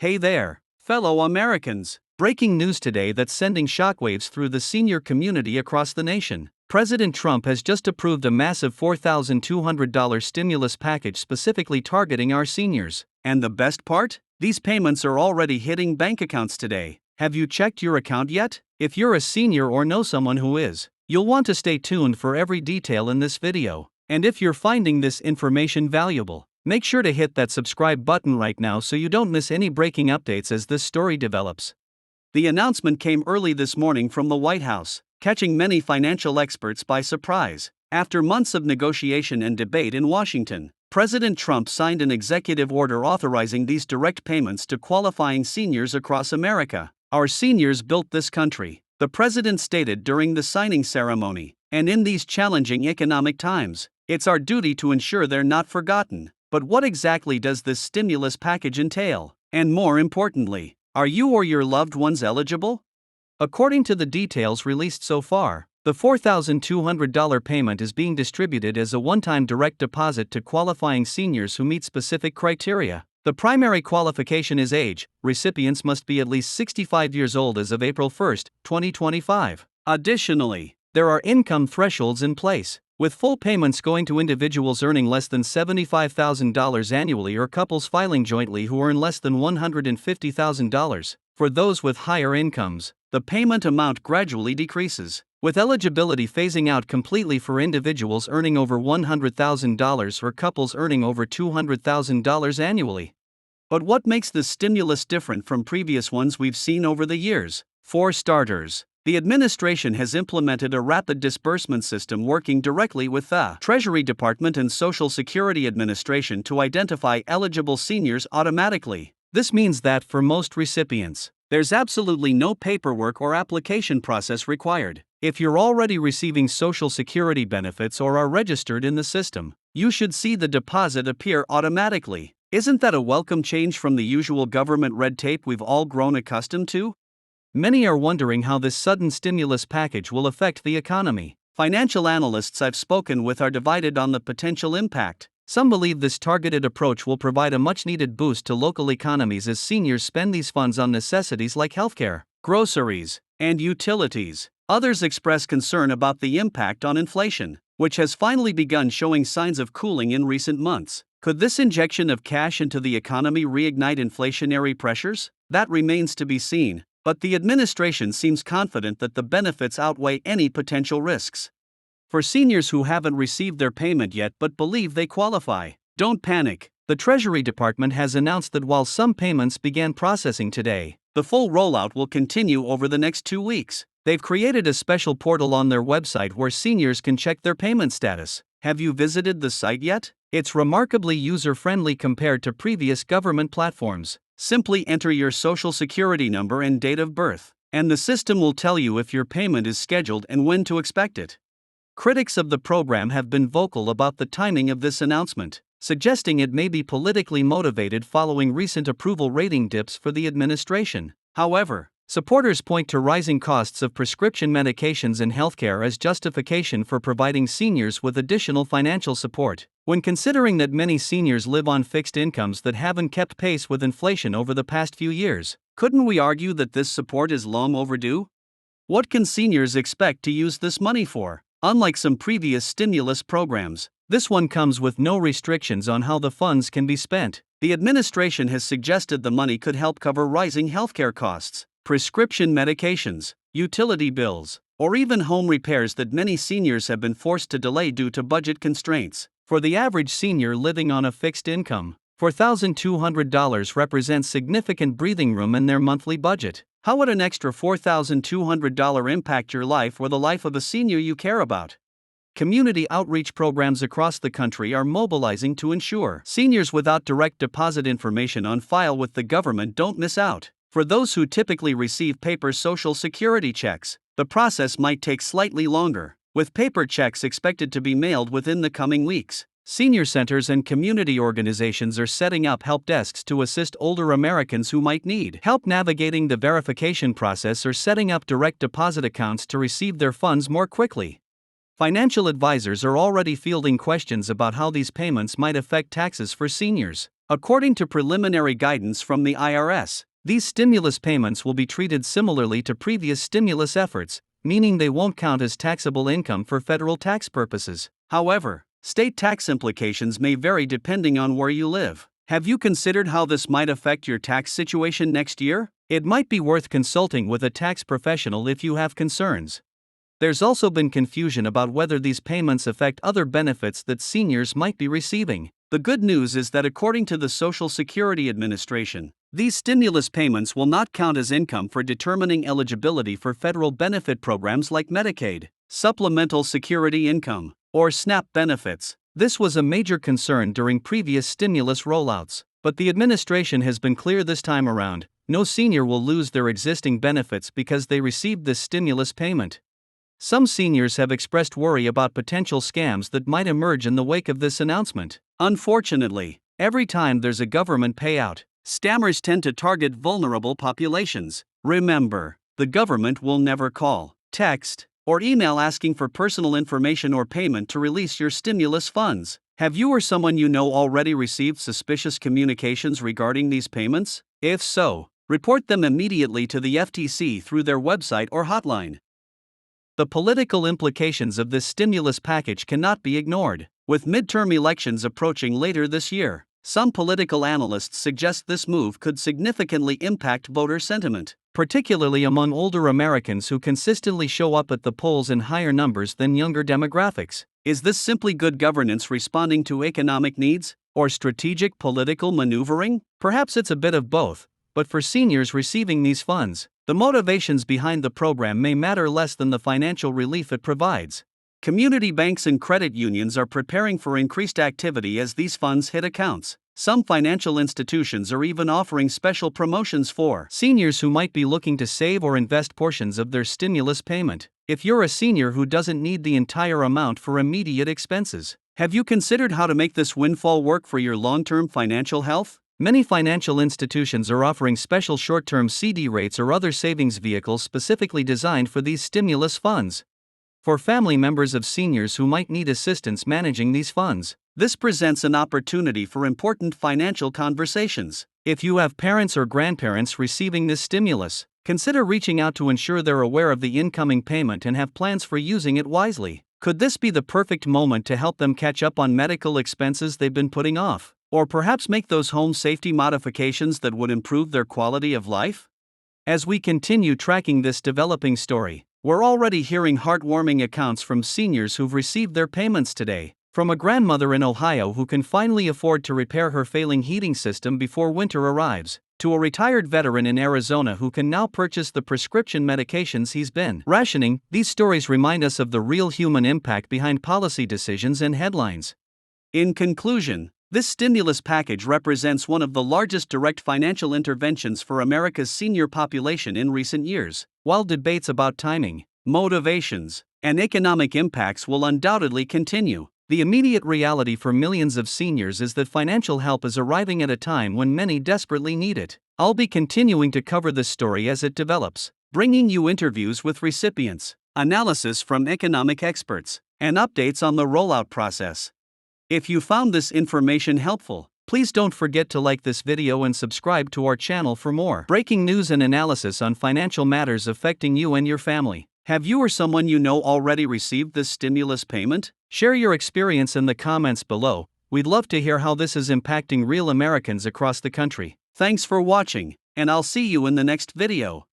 Hey there, fellow Americans. Breaking news today that's sending shockwaves through the senior community across the nation. President Trump has just approved a massive $4,200 stimulus package specifically targeting our seniors. And the best part? These payments are already hitting bank accounts today. Have you checked your account yet? If you're a senior or know someone who is, you'll want to stay tuned for every detail in this video. And if you're finding this information valuable, make sure to hit that subscribe button right now so you don't miss any breaking updates as this story develops. The announcement came early this morning from the White House, catching many financial experts by surprise. After months of negotiation and debate in Washington, President Trump signed an executive order authorizing these direct payments to qualifying seniors across America. Our seniors built this country, the president stated during the signing ceremony, and in these challenging economic times, it's our duty to ensure they're not forgotten. But what exactly does this stimulus package entail? And more importantly, are you or your loved ones eligible? According to the details released so far, the $4,200 payment is being distributed as a one-time direct deposit to qualifying seniors who meet specific criteria. The primary qualification is age. Recipients must be at least 65 years old as of April 1, 2025. Additionally, there are income thresholds in place, with full payments going to individuals earning less than $75,000 annually or couples filing jointly who earn less than $150,000. For those with higher incomes, the payment amount gradually decreases, with eligibility phasing out completely for individuals earning over $100,000 or couples earning over $200,000 annually. But what makes this stimulus different from previous ones we've seen over the years? For starters, the administration has implemented a rapid disbursement system working directly with the Treasury Department and Social Security Administration to identify eligible seniors automatically. This means that for most recipients, there's absolutely no paperwork or application process required. If you're already receiving Social Security benefits or are registered in the system, you should see the deposit appear automatically. Isn't that a welcome change from the usual government red tape we've all grown accustomed to? Many are wondering how this sudden stimulus package will affect the economy. Financial analysts I've spoken with are divided on the potential impact. Some believe this targeted approach will provide a much-needed boost to local economies as seniors spend these funds on necessities like healthcare, groceries, and utilities. Others express concern about the impact on inflation, which has finally begun showing signs of cooling in recent months. Could this injection of cash into the economy reignite inflationary pressures? That remains to be seen. But the administration seems confident that the benefits outweigh any potential risks. For seniors who haven't received their payment yet but believe they qualify, don't panic. The Treasury Department has announced that while some payments began processing today, the full rollout will continue over the next 2 weeks. They've created a special portal on their website where seniors can check their payment status. Have you visited the site yet? It's remarkably user-friendly compared to previous government platforms. Simply enter your Social Security number and date of birth, and the system will tell you if your payment is scheduled and when to expect it. Critics of the program have been vocal about the timing of this announcement, suggesting it may be politically motivated following recent approval rating dips for the administration. However, supporters point to rising costs of prescription medications and healthcare as justification for providing seniors with additional financial support. When considering that many seniors live on fixed incomes that haven't kept pace with inflation over the past few years, couldn't we argue that this support is long overdue? What can seniors expect to use this money for? Unlike some previous stimulus programs, this one comes with no restrictions on how the funds can be spent. The administration has suggested the money could help cover rising healthcare costs, prescription medications, utility bills, or even home repairs that many seniors have been forced to delay due to budget constraints. For the average senior living on a fixed income, $4,200 represents significant breathing room in their monthly budget. How would an extra $4,200 impact your life or the life of a senior you care about? Community outreach programs across the country are mobilizing to ensure seniors without direct deposit information on file with the government don't miss out. For those who typically receive paper Social Security checks, the process might take slightly longer, with paper checks expected to be mailed within the coming weeks. Senior centers and community organizations are setting up help desks to assist older Americans who might need help navigating the verification process or setting up direct deposit accounts to receive their funds more quickly. Financial advisors are already fielding questions about how these payments might affect taxes for seniors. According to preliminary guidance from the IRS, these stimulus payments will be treated similarly to previous stimulus efforts, meaning they won't count as taxable income for federal tax purposes. However, state tax implications may vary depending on where you live. Have you considered how this might affect your tax situation next year? It might be worth consulting with a tax professional if you have concerns. There's also been confusion about whether these payments affect other benefits that seniors might be receiving. The good news is that according to the Social Security Administration, these stimulus payments will not count as income for determining eligibility for federal benefit programs like Medicaid, Supplemental Security Income, or SNAP benefits. This was a major concern during previous stimulus rollouts, but the administration has been clear this time around: no senior will lose their existing benefits because they received this stimulus payment. Some seniors have expressed worry about potential scams that might emerge in the wake of this announcement. Unfortunately, every time there's a government payout, scammers tend to target vulnerable populations. Remember, the government will never call, text, or email asking for personal information or payment to release your stimulus funds. Have you or someone you know already received suspicious communications regarding these payments? If so, report them immediately to the FTC through their website or hotline. The political implications of this stimulus package cannot be ignored. With midterm elections approaching later this year, some political analysts suggest this move could significantly impact voter sentiment, particularly among older Americans who consistently show up at the polls in higher numbers than younger demographics. Is this simply good governance responding to economic needs, or strategic political maneuvering? Perhaps it's a bit of both, but for seniors receiving these funds, the motivations behind the program may matter less than the financial relief it provides. Community banks and credit unions are preparing for increased activity as these funds hit accounts. Some financial institutions are even offering special promotions for seniors who might be looking to save or invest portions of their stimulus payment. If you're a senior who doesn't need the entire amount for immediate expenses, have you considered how to make this windfall work for your long-term financial health? Many financial institutions are offering special short-term CD rates or other savings vehicles specifically designed for these stimulus funds. For family members of seniors who might need assistance managing these funds, this presents an opportunity for important financial conversations. If you have parents or grandparents receiving this stimulus, consider reaching out to ensure they're aware of the incoming payment and have plans for using it wisely. Could this be the perfect moment to help them catch up on medical expenses they've been putting off? Or perhaps make those home safety modifications that would improve their quality of life? As we continue tracking this developing story, we're already hearing heartwarming accounts from seniors who've received their payments today. From a grandmother in Ohio who can finally afford to repair her failing heating system before winter arrives, to a retired veteran in Arizona who can now purchase the prescription medications he's been rationing, these stories remind us of the real human impact behind policy decisions and headlines. In conclusion, this stimulus package represents one of the largest direct financial interventions for America's senior population in recent years. While debates about timing, motivations, and economic impacts will undoubtedly continue, the immediate reality for millions of seniors is that financial help is arriving at a time when many desperately need it. I'll be continuing to cover this story as it develops, bringing you interviews with recipients, analysis from economic experts, and updates on the rollout process. If you found this information helpful, please don't forget to like this video and subscribe to our channel for more breaking news and analysis on financial matters affecting you and your family. Have you or someone you know already received this stimulus payment? Share your experience in the comments below. We'd love to hear how this is impacting real Americans across the country. Thanks for watching, and I'll see you in the next video.